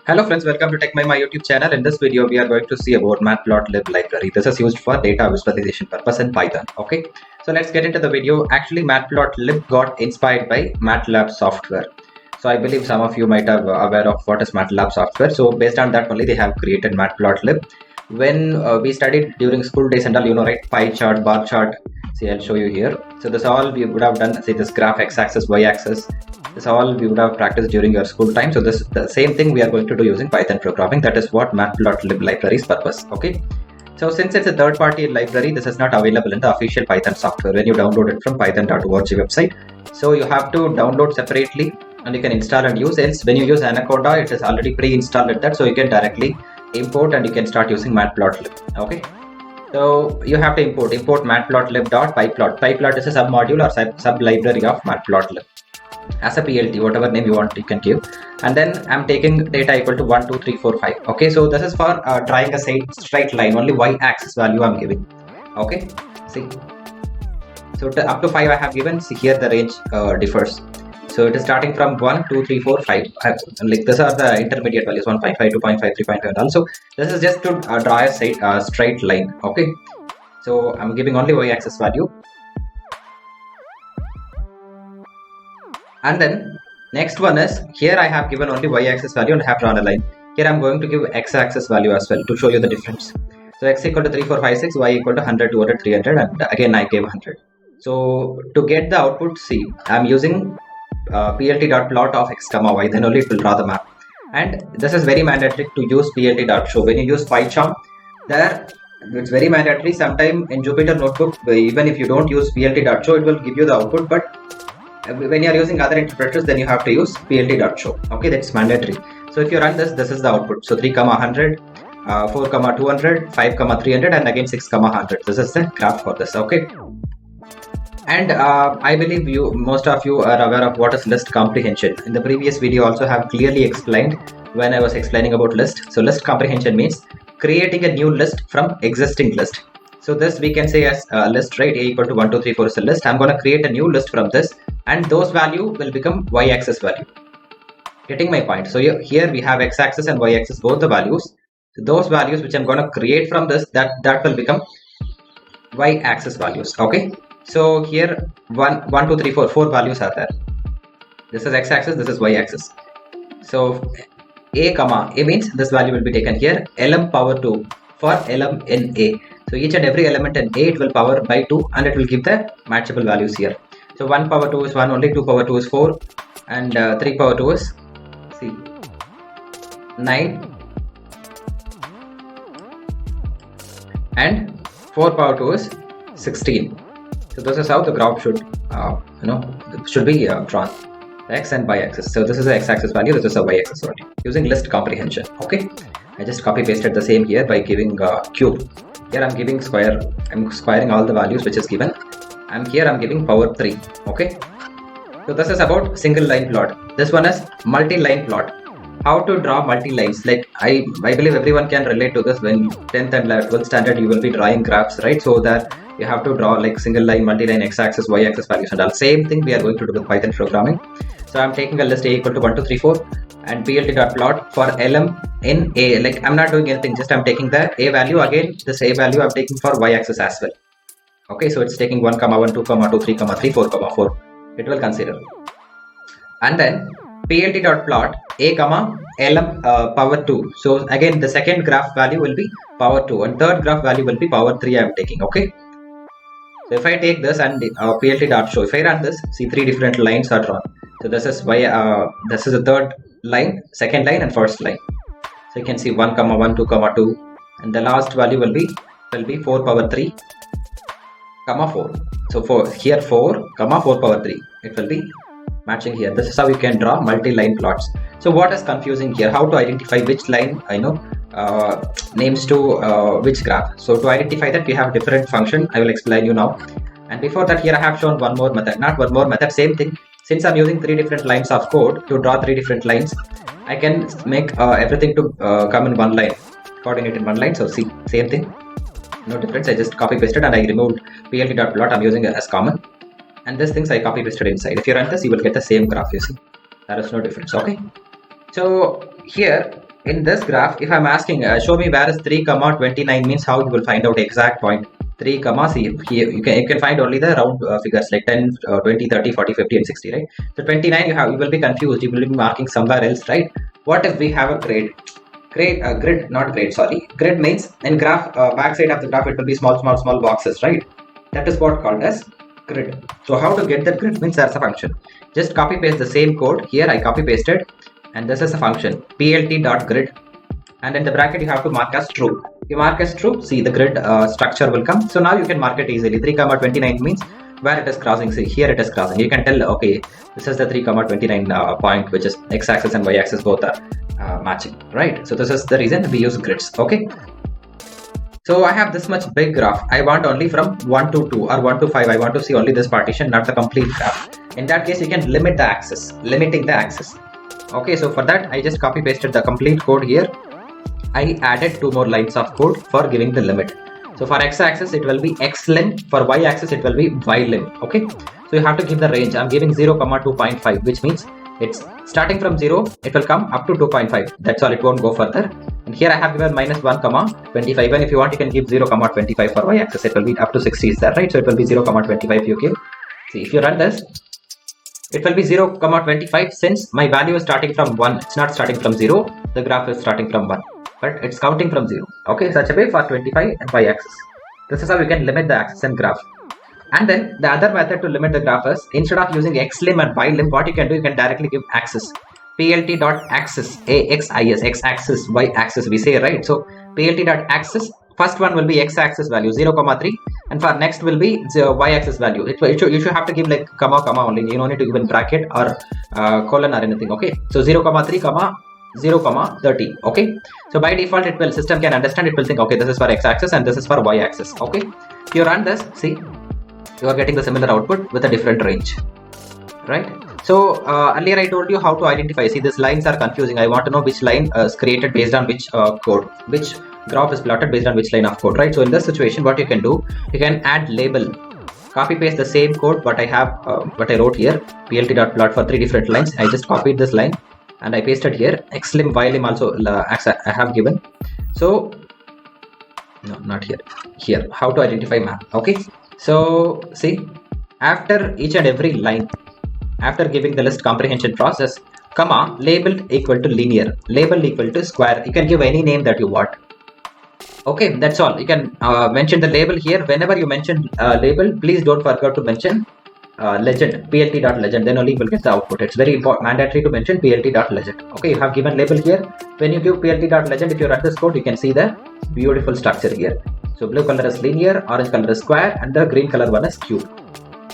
Hello friends, welcome to Techmaima YouTube channel. In this video, we are going to see about matplotlib library. This is used for data visualization purpose in Python. Okay, so let's get into the video. Actually, matplotlib got inspired by MATLAB software. So I believe some of you might have aware of what is MATLAB software. So based on that only, they have created matplotlib. When we studied during school days and all, right, pie chart, bar chart. See, I'll show you here. So this all we would have done. See this graph, x-axis, y-axis. This all we would have practiced during your school time. So this the same thing we are going to do using Python programming. That is what matplotlib library's purpose. Okay. So since it's a third-party library, this is not available in the official Python software when you download it from python.org website. So you have to download separately and you can install and use. Else when you use Anaconda, it is already pre-installed at that, so you can directly import and you can start using matplotlib. Okay. So you have to import matplotlib.pyplot. Pyplot is a sub-module or sub-library of matplotlib. As a PLT, whatever name you want, you can give. And then I'm taking data equal to 1, 2, 3, 4, 5. Okay, so this is for drawing a straight line. Only y-axis value I'm giving. Okay, see. So up to 5 I have given. See here the range differs. So it is starting from 1, 2, 3, 4, 5. Like these are the intermediate values: 1.5, 2.5, 3.5, and also this is just to draw a straight line. Okay, so I'm giving only y-axis value. And then next one is here I have given only y-axis value and have drawn a line. Here I'm going to give x-axis value as well to show you the difference. So x equal to 3, 4, 5, 6, y equal to 100, 200, 300, and again I gave 100. So to get the output, see, I'm using plt.plot of x comma y, then only it will draw the map. And this is very mandatory to use plt.show. When you use PyCharm, there it's very mandatory. Sometime in Jupyter Notebook, even if you don't use plt.show, it will give you the output, but when you are using other interpreters, then you have to use plt.show. Okay, that's mandatory. So if you run this is the output. So 3, 100, 4, 200, 5, 300, and again 6, 100. This is the graph for this. Okay. And I believe most of you are aware of what is list comprehension. In the previous video, also have clearly explained when I was explaining about list. So list comprehension means creating a new list from existing list. So this we can say as a list, right? A equal to 1, 2, 3, 4 is a list. I'm going to create a new list from this, and those value will become y-axis value. Getting my point? So here we have x-axis and y-axis, both the values. So those values which I'm going to create from this, that will become y-axis values. Okay. So here 1, 2, 3, 4 values are there. This is x-axis, this is y-axis. So a means this value will be taken here. Lm power 2 for lm in a. So each and every element in a, it will power by 2 and it will give the matchable values here. So 1 power 2 is 1 only, 2 power 2 is 4, and 3 power 2 is, see, 9, and 4 power 2 is 16. So this is how the graph should, should be drawn, x and y-axis. So this is the x-axis value, this is a y-axis value, using list comprehension. Okay, I just copy pasted the same here by giving cube. Here I'm giving square. I'm squaring all the values which is given. And here I'm giving power 3. Okay. So this is about single line plot. This one is multi-line plot. How to draw multi-lines? Like I believe everyone can relate to this. When 10th and 12th standard, you will be drawing graphs, right? So that you have to draw like single line, multi-line, x-axis, y-axis values and all. Same thing we are going to do with Python programming. So I'm taking a list a equal to 1, 2, 3, 4 and plt.plot for lm in a. Like I'm not doing anything, just I'm taking the a value. Again, this a value I'm taking for y-axis as well. Okay, so it's taking 1, 1, 2, 2, 3, 3, 4, 4. It will consider. And then plt.plot a, lm power 2. So again, the second graph value will be power 2 and third graph value will be power 3 I am taking. Okay. So if I take this and plt.show, if I run this, see 3 different lines are drawn. So this is this is the third line, second line, and first line. So you can see 1, 1, 2, 2, and the last value will be 4 power 3, 4. So for here 4, 4 power 3. It will be matching here. This is how you can draw multi-line plots. So what is confusing here? How to identify which line names to which graph? So to identify that, we have different function. I will explain you now. And before that, here I have shown one more method. Not one more method, same thing. Since I'm using 3 different lines of code to draw 3 different lines, I can make everything to come in one line, coordinate in one line. So see, same thing, no difference. I just copy pasted and I removed plt.plot. I'm using it as common, and these things I copy pasted inside. If you run this, you will get the same graph. You see, there is no difference. Okay. So here in this graph, if I'm asking, show me where is 3 comma 29 means, how you will find out exact point. 3 comma, see here you can find only the round figures like 10, 20, 30, 40, 50 and 60, right? So 29 you will be confused, you will be marking somewhere else, right? What if we have a grid? Grid means in graph, backside of the graph it will be small boxes, right? That is what called as grid. So how to get that grid means there's a function. Just copy paste the same code here. I copy pasted, and this is a function plt.grid, and in the bracket you have to mark as true. You mark as true, see the grid structure will come. So now you can mark it easily. 3 comma 29 means where it is crossing. See here it is crossing. You can tell, okay, this is the 3 comma 29 point, which is x-axis and y-axis both are matching, right? So this is the reason we use grids. Okay, so I have this much big graph. I want only from 1 to 2 or 1 to 5. I want to see only this partition, not the complete graph. In that case, you can limit the axis, limiting the axis. Okay, so for that I just copy pasted the complete code here. I added 2 more lines of code for giving the limit. So for x-axis it will be xlim, for y-axis it will be ylim. Okay, so you have to give the range. I'm giving 0, 2.5, which means it's starting from 0, it will come up to 2.5. That's all, it won't go further. And here I have given -1, 25. And if you want, you can give 0, 25 for y-axis. It will be up to 60, is that right? So it will be 0, 25 you give. See, if you run this, it will be 0, 25. Since my value is starting from 1, it's not starting from 0. The graph is starting from 1, but it's counting from 0. Okay, such a way for 25 and y-axis. This is how you can limit the axis and graph. And then the other method to limit the graph is, instead of using xlim and ylim, what you can do, you can directly give axis. plt.axis, axis, x-axis, y-axis we say, right? So plt.axis, first one will be x-axis value 0, 3, and for next will be y-axis value. You should have to give like comma only. You don't need to give in bracket or colon or anything. Okay, so 0, 3, 0, 30. Okay, so by default it will, system can understand, it will think, okay, this is for x-axis and this is for y-axis. Okay, if you run this, see, you are getting the similar output with a different range, right? So earlier I told you how to identify. See, these lines are confusing. I want to know which line is created based on which code, which graph is plotted based on which line of code, right? So in this situation, what you can do, you can add label, copy paste the same code what I have, what I wrote here, plt.plot for 3 different lines. I just copied this line and I pasted here. Xlim, ylim also I have given. So no, not here. Here, how to identify map. Okay, so see, after each and every line, after giving the list comprehension process, comma, labeled equal to linear, labeled equal to square. You can give any name that you want. Okay, that's all. You can mention the label here. Whenever you mention label, please don't forget to mention legend, plt.legend, then only you will get the output. It's very important, mandatory to mention plt.legend. Okay, you have given label here. When you give plt.legend, if you run this code, you can see the beautiful structure here. So blue color is linear, orange color is square, and the green color one is cube.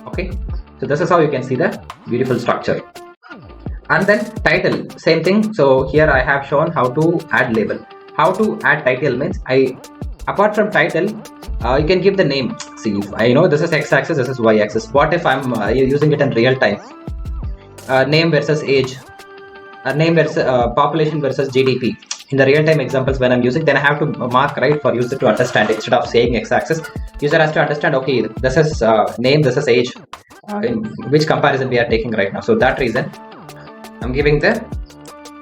Okay, so this is how you can see the beautiful structure. And then title, same thing. So here I have shown how to add label. How to add title means, apart from title, you can give the name. See, I know this is x-axis, this is y-axis. What if I'm using it in real time? Name versus age, name versus population versus GDP. In the real time examples when I'm using, then I have to mark, right, for user to understand. Instead of saying x-axis, user has to understand, okay, this is name, this is age, in which comparison we are taking right now. So that reason I'm giving the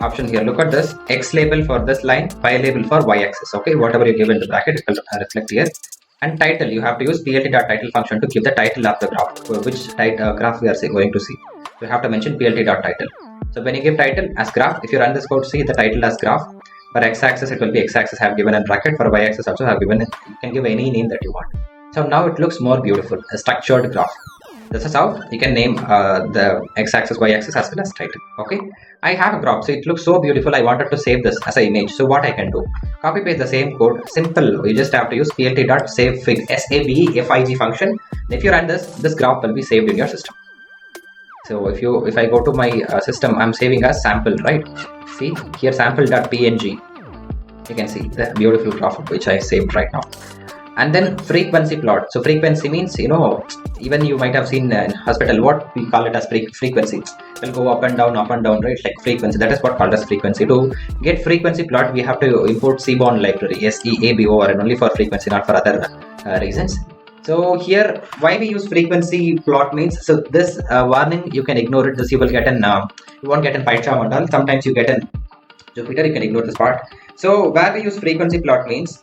option here. Look at this, x label for this line, y label for y-axis. Okay, whatever you give in the bracket, it will reflect here. And title, you have to use plt.title function to give the title of the graph, which graph we are going to see. So you have to mention plt.title. So when you give title as graph, if you run this code, see the title as graph. For x-axis it will be x-axis, have given a bracket. For y-axis also have given it. You can give any name that you want. So now it looks more beautiful, a structured graph. This is how you can name the x-axis, y-axis as well as title. Okay, I have a graph, so it looks so beautiful. I wanted to save this as an image. So what I can do, copy paste the same code, simple. You just have to use plt.savefig, savefig function. If you run this graph will be saved in your system. So if I go to my system, I'm saving as sample, right? See here, sample.png. You can see the beautiful graph which I saved right now. And then frequency plot. So frequency means, you know, even you might have seen in hospital what we call it as frequency. It will go up and down, right? Like frequency. That is what called as frequency. To get frequency plot, we have to import Seaborn library, SEABOR, and only for frequency, not for other reasons. So here, why we use frequency plot means, so this warning you can ignore it. This you will get in, you won't get in PyCharm and all. Sometimes you get in Jupiter, you can ignore this part. So where we use frequency plot means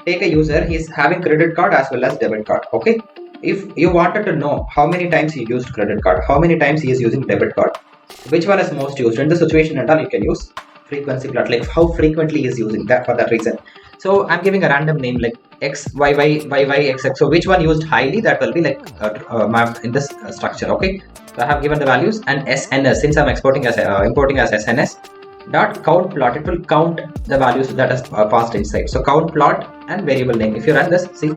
take a user, he's having credit card as well as debit card. Okay, if you wanted to know how many times he used credit card, how many times he is using debit card, which one is most used in the situation and all, you can use frequency plot, like how frequently he is using that, for that reason. So I'm giving a random name like x, y, y, y, y, x, x. So which one used highly, that will be like mapped in this structure. Okay, so I have given the values, and SNS, since I'm importing as SNS dot count plot, it will count the values that is passed inside. So count plot and variable name. If you run this, see,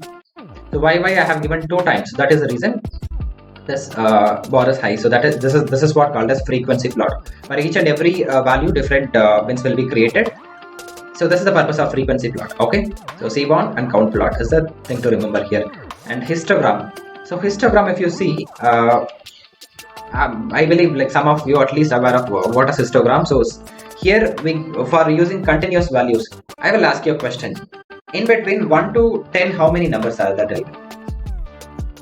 so y I have given 2 times. That is the reason this bar is high. So that is this is what called as frequency plot. For each and every value, different bins will be created. So this is the purpose of frequency plot. Okay, so C1 and count plot is the thing to remember here. And histogram. So histogram, if you see, I believe like some of you at least aware of what is histogram. So here for using continuous values, I will ask you a question. In between 1 to 10, how many numbers are there?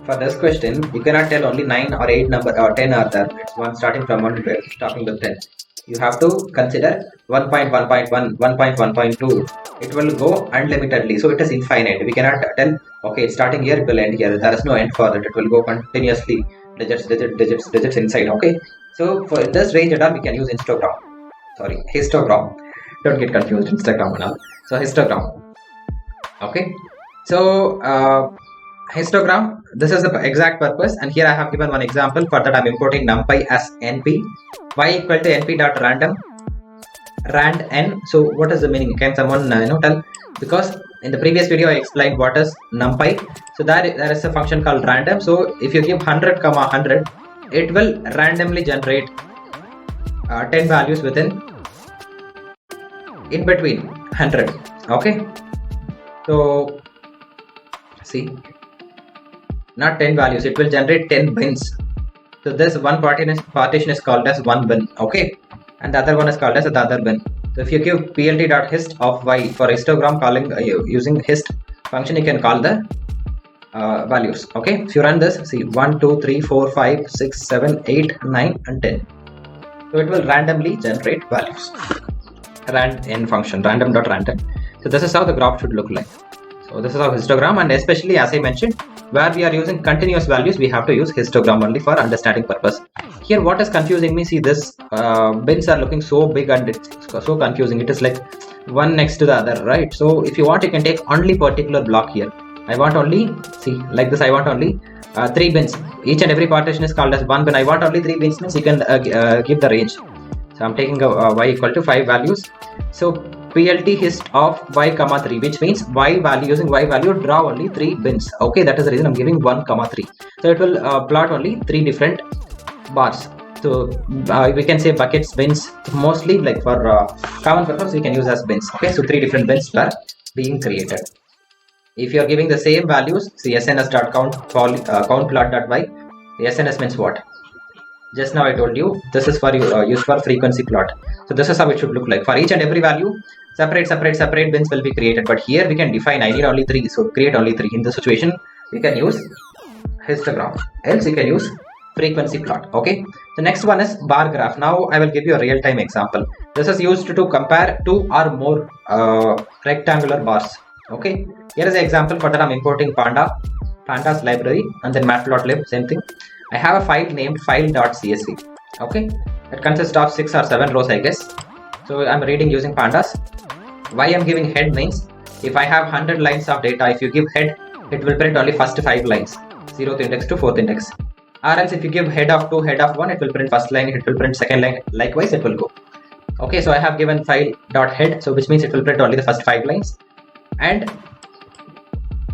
For this question, you cannot tell only 9 or 8 number or 10 are there. It's one starting from 1 to 12, starting with 10. You have to consider 1.1.1, 1.1.2. It will go unlimitedly, so it is infinite. We cannot tell, okay, it's starting here, it will end here. There is no end for it. It will go continuously, digits inside. Okay, so for this range and all, we can use histogram. Don't get confused, Instagram and all. So histogram. Okay, so histogram, this is the exact purpose, and here I have given one example. For that, I'm importing numpy as np, y equal to np dot random rand n. So what is the meaning? Can someone tell? Because in the previous video I explained what is numpy. So there is a function called random. So if you give 100, 100, it will randomly generate 10 values in between 100. Okay, so see, not 10 values, it will generate 10 bins. So this one partition is called as one bin. Okay, and the other one is called as the other bin. So if you give plt.hist of y for histogram, calling using hist function, you can call the values. Okay, if you run this, see 1 2 3 4 5 6 7 8 9 and 10. So it will randomly generate values. Rand n function, random.random. So this is how the graph should look like. So this is our histogram, and especially as I mentioned, where we are using continuous values, we have to use histogram only for understanding purpose. Here what is confusing me, see this bins are looking so big and it's so confusing. It is like one next to the other, right? So if you want, you can take only particular block here. I want only, see like this, I want only 3 bins. Each and every partition is called as one bin. I want only 3 bins means you can give the range. So I'm taking y equal to 5 values. So plt hist of y comma 3, which means y value, using y value, draw only 3 bins. Okay, that is the reason I'm giving 1 comma 3. So it will plot only 3 different bars. So we can say buckets, bins, mostly like for common purpose we can use as bins. Okay, so 3 different bins are being created. If you are giving the same values, see sns.count plot.y. SNS means what? Just now I told you this is for used for frequency plot. So this is how it should look like. For each and every value, separate bins will be created. But here we can define, I need only 3, so create only 3. In this situation, we can use histogram. Else you can use frequency plot. Okay. The next one is bar graph. Now I will give you a real-time example. This is used to compare 2 or more rectangular bars. Okay. Here is an example. For that I'm importing pandas library, and then matplotlib, same thing. I have a file named file.csv. Okay, it consists of 6 or 7 rows, I guess. So I'm reading using pandas. Why I'm giving head means, if I have 100 lines of data, if you give head, it will print only first 5 lines, 0th index to 4th index. Or else if you give head of 2, head of 1, it will print first line, it will print second line, likewise it will go. Okay, so I have given file.head, so which means it will print only the first 5 lines. And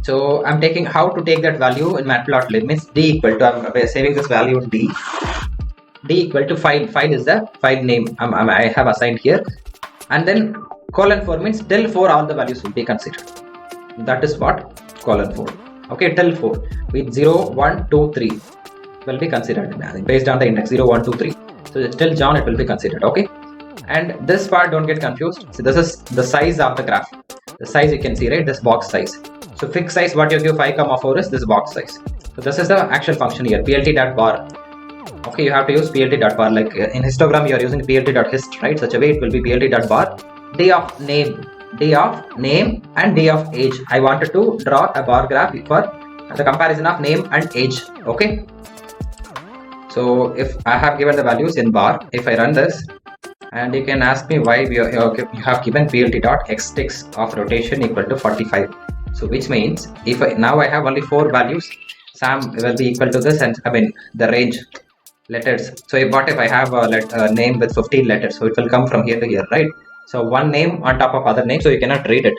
so I'm taking how to take that value in matplotlib means d equal to, I'm saving this value d equal to file is the file name I have assigned here, and then :4 means till 4 all the values will be considered. That is what :4. Okay, till 4 with 0 1 2 3 will be considered based on the index 0 1 2 3. So till John it will be considered. Okay, and this part don't get confused. So this is the size of the graph. The size you can see, right? This box size. So fixed size, what you give 5, 4 is this box size. So this is the actual function here, plt.bar. Okay, you have to use plt.bar. Like in histogram you are using plt.hist, right? Such a way it will be plt.bar. Day of name and day of age. I wanted to draw a bar graph for the comparison of name and age. Okay, so if I have given the values in bar, if I run this, and you can ask me why you have given plt.xticks of rotation equal to 45. So which means if now I have only 4 values, Sam will be equal to this, and I mean the range letters. So what if I have a name with 15 letters? So it will come from here to here, right? So one name on top of other name, so you cannot read it.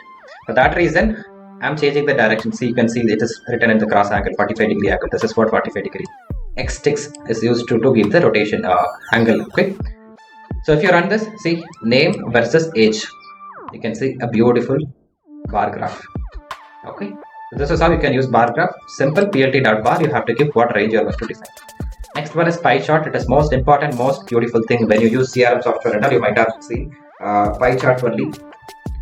For that reason, I'm changing the direction. See, you can see it is written in the cross angle, 45-degree angle. This is what 45-degree. Xticks is used to give the rotation angle. Okay. So if you run this, see name versus age, you can see a beautiful bar graph. Okay, so this is how you can use bar graph. Simple plt.bar. You have to give what range you are going to define. Next one is pie chart. It is most important, most beautiful thing when you use CRM software and all. You might have seen pie chart only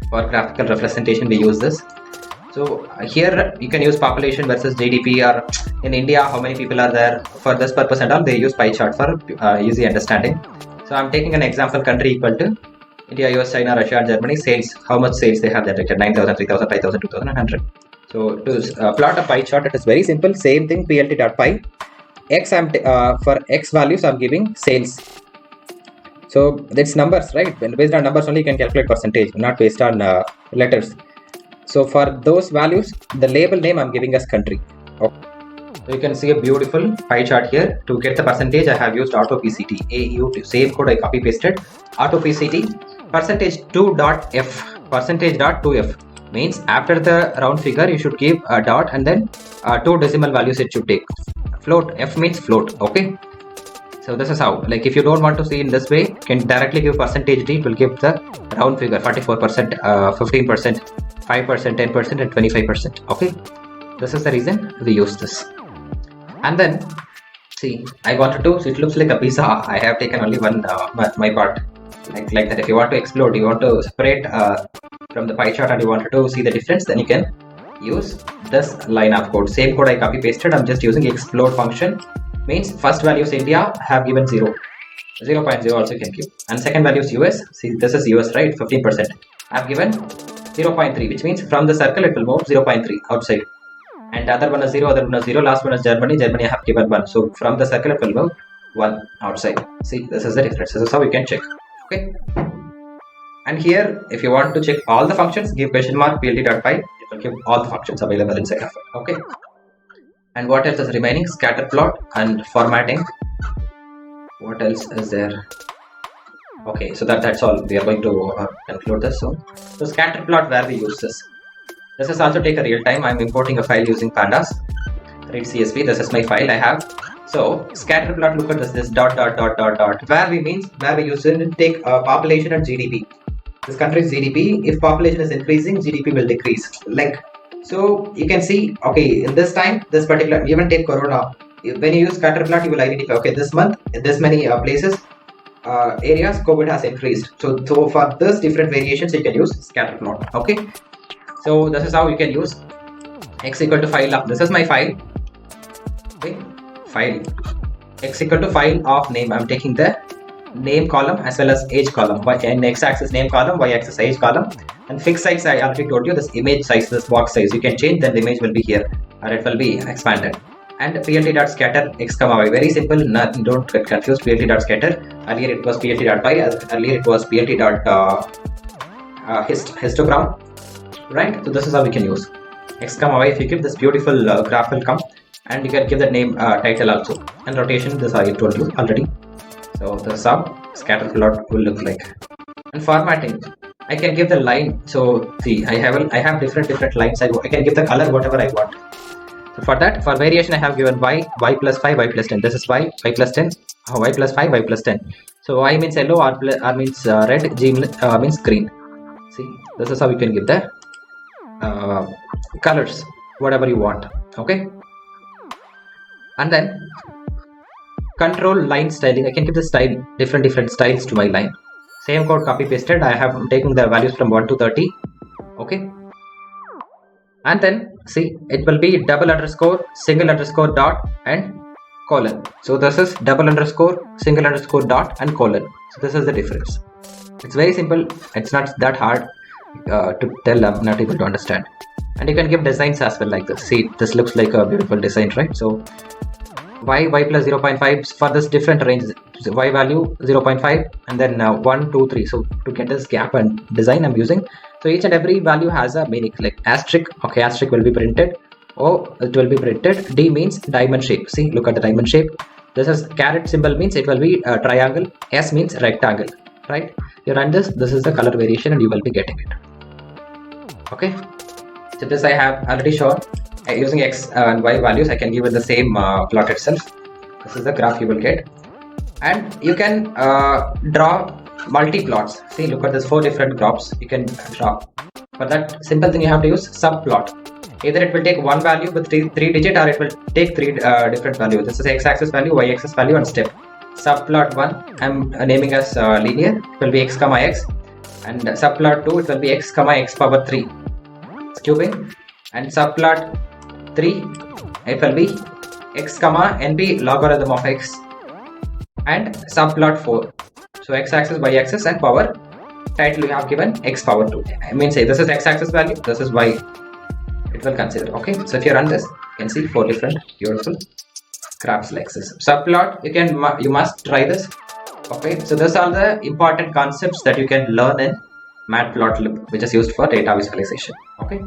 for graphical representation. We use this. So here you can use population versus GDP, or in India how many people are there. For this purpose and all, they use pie chart for easy understanding. So I'm taking an example country equal to India, US, China, Russia and Germany. Sales, how much sales they have generated: 9,000, 3,000, 5,000, 2,000 and 100. So to plot a pie chart, it is very simple. Same thing, plt.py. X for X values I'm giving sales. So that's numbers, right? When based on numbers only you can calculate percentage, not based on letters. So for those values, the label name I'm giving as country. Okay. So you can see a beautiful pie chart here. To get the percentage, I have used auto PCT. AU, same code I copy pasted. Auto PCT percentage 2.f, percentage.2f means after the round figure you should give a dot and then 2 decimal values it should take. Float, f means float. Okay. So this is how, like if you don't want to see in this way, you can directly give percentage d. It will give the round figure 44%, 15%, 5%, 10% and 25%. Okay. This is the reason we use this. And then see, I wanted to, so it looks like a pizza. I have taken only one my part, like that. If you want to explode, you want to separate from the pie chart and you wanted to see the difference, then you can use this line of code. Same code I copy pasted. I'm just using explode function. Means first value is India, have given 0.0 also you can give, and second value is US. See, this is US, right? 15%. I have given 0.3, which means from the circle it will move 0.3 outside. And the other one is 0, other one is 0, last one is Germany. Germany I have given 1. So from the circle it will move 1 outside. See, this is the difference. This is how you can check. Okay. And here, if you want to check all the functions, give question mark plt.py. It will give all the functions available inside of it. Okay. And what else is remaining? Scatter plot and formatting. What else is there? Okay, so that's all. We are going to conclude this soon. So scatter plot, where we use this. This is also take a real time. I'm importing a file using pandas. Read CSV. This is my file I have. So scatter plot, look at this dot. Where we use it, take population and GDP. This country's GDP. If population is increasing, GDP will decrease. Like, so you can see, okay, in this time, this particular, even take Corona. When you use scatter plot, you will identify, okay, this month, this many places, areas, COVID has increased. So for this different variations, you can use scatter plot. Okay. So this is how you can use x equal to file of, this is my file. Okay, file x equal to file of name. I'm taking the name column as well as age column. And x-axis name column, y-axis age column, and fixed size. I already told you this image size, this box size. You can change, then the image will be here or it will be expanded. And plt.scatter x comma y. Very simple. Nothing, don't get confused. Plt.scatter. Earlier it was plt.py. Earlier it was plt.histogram. Right, so this is how we can use x comma y. If you give this beautiful graph will come, and you can give the name title also, and rotation. This I told you already. So this is how scatter plot will look like. And formatting, I can give the line. So see, I have different lines. I can give the color whatever I want. So for that, for variation, I have given y plus 5, y plus 10. This is y plus 10, y plus 5, y plus 10. So y means yellow, r means red, g means green. See, this is how you can give the colors whatever you want. Okay. And then control line styling. I can give the style different styles to my line. Same code copy pasted. I have taken the values from 1 to 30. Okay. And then see, it will be double underscore, single underscore dot and colon. So this is double underscore, single underscore, dot, and colon. So this is the difference. It's very simple. It's not that hard to tell. I'm not able to understand. And you can give designs as well like this. See, this looks like a beautiful design, right? So y plus 0.5 for this different ranges. So y value 0.5 and then 1, 2, 3. So to get this gap and design I'm using. So each and every value has a meaning, like asterisk. Okay, asterisk will be printed. O, it will be printed. D means diamond shape. See, look at the diamond shape. This is caret symbol means it will be a triangle. S means rectangle, right? You run this is the color variation and you will be getting it. Okay. So this I have already shown. Using x and y values, I can give it the same plot itself. This is the graph you will get. And you can draw multi-plots. See, look at this 4 different graphs you can draw. For that simple thing you have to use subplot. Either it will take one value with 3 digit or it will take 3 different values. This is x-axis value, y-axis value and step. Subplot 1 I'm naming as linear. It will be x comma x. And subplot 2 it will be x comma x power 3. It's cubing. And subplot 3 it will be x comma np logarithm of x. And subplot 4. So x-axis, y-axis and power. Title you have given x power 2. I mean say this is x-axis value, this is y. It will consider. Okay, so if you run this, you can see 4 different beautiful graphs like this. Subplot, you must try this. Okay, so these are the important concepts that you can learn in matplotlib, which is used for data visualization. Okay,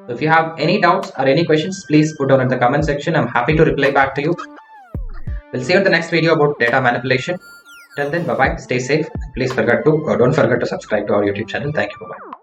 so if you have any doubts or any questions, please put down in the comment section. I'm happy to reply back to you. We'll see you in the next video about data manipulation. Till then, bye bye. Stay safe. Please don't forget to subscribe to our YouTube channel. Thank you. Bye bye.